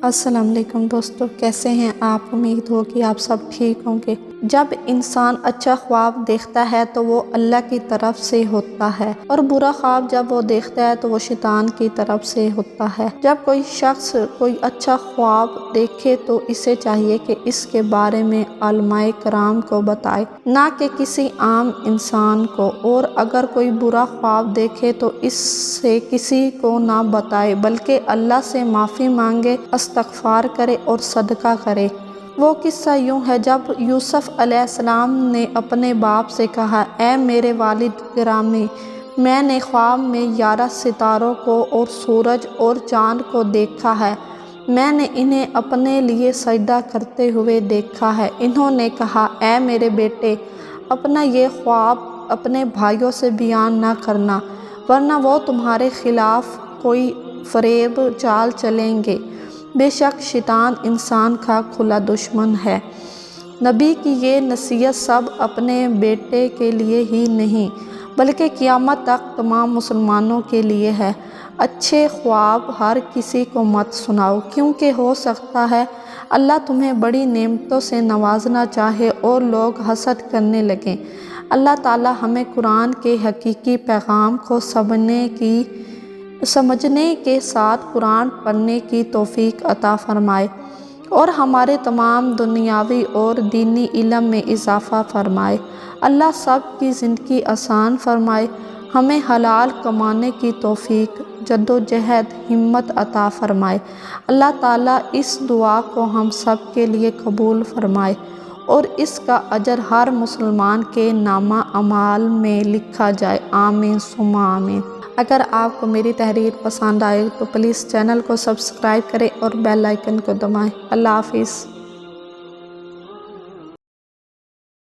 السلام علیکم دوستو، کیسے ہیں آپ؟ امید ہو کہ آپ سب ٹھیک ہوں گے۔ جب انسان اچھا خواب دیکھتا ہے تو وہ اللہ کی طرف سے ہوتا ہے، اور برا خواب جب وہ دیکھتا ہے تو وہ شیطان کی طرف سے ہوتا ہے۔ جب کوئی شخص کوئی اچھا خواب دیکھے تو اسے چاہیے کہ اس کے بارے میں علماء کرام کو بتائے، نہ کہ کسی عام انسان کو، اور اگر کوئی برا خواب دیکھے تو اس سے کسی کو نہ بتائے بلکہ اللہ سے معافی مانگے، استغفار کرے اور صدقہ کرے۔ وہ قصہ یوں ہے، جب یوسف علیہ السلام نے اپنے باپ سے کہا، اے میرے والد گرامی، میں نے خواب میں 11 ستاروں کو اور سورج اور چاند کو دیکھا ہے۔ میں نے انہیں اپنے لیے سجدہ کرتے ہوئے دیکھا ہے۔ انہوں نے کہا، اے میرے بیٹے، اپنا یہ خواب اپنے بھائیوں سے بیان نہ کرنا، ورنہ وہ تمہارے خلاف کوئی فریب چال چلیں گے۔ بے شک شیطان انسان کا کھلا دشمن ہے۔ نبی کی یہ نصیحت سب اپنے بیٹے کے لیے ہی نہیں بلکہ قیامت تک تمام مسلمانوں کے لیے ہے۔ اچھے خواب ہر کسی کو مت سناؤ، کیونکہ ہو سکتا ہے اللہ تمہیں بڑی نعمتوں سے نوازنا چاہے اور لوگ حسد کرنے لگیں۔ اللہ تعالی ہمیں قرآن کے حقیقی پیغام کو سمجھنے کے ساتھ قرآن پڑھنے کی توفیق عطا فرمائے، اور ہمارے تمام دنیاوی اور دینی علم میں اضافہ فرمائے۔ اللہ سب کی زندگی آسان فرمائے، ہمیں حلال کمانے کی توفیق، جدوجہد، ہمت عطا فرمائے۔ اللہ تعالیٰ اس دعا کو ہم سب کے لیے قبول فرمائے، اور اس کا اجر ہر مسلمان کے نامہ اعمال میں لکھا جائے۔ آمین ثم آمین۔ اگر آپ کو میری تحریر پسند آئے تو پلیز چینل کو سبسکرائب کریں اور بیل آئیکن کو دبائیں۔ اللہ حافظ۔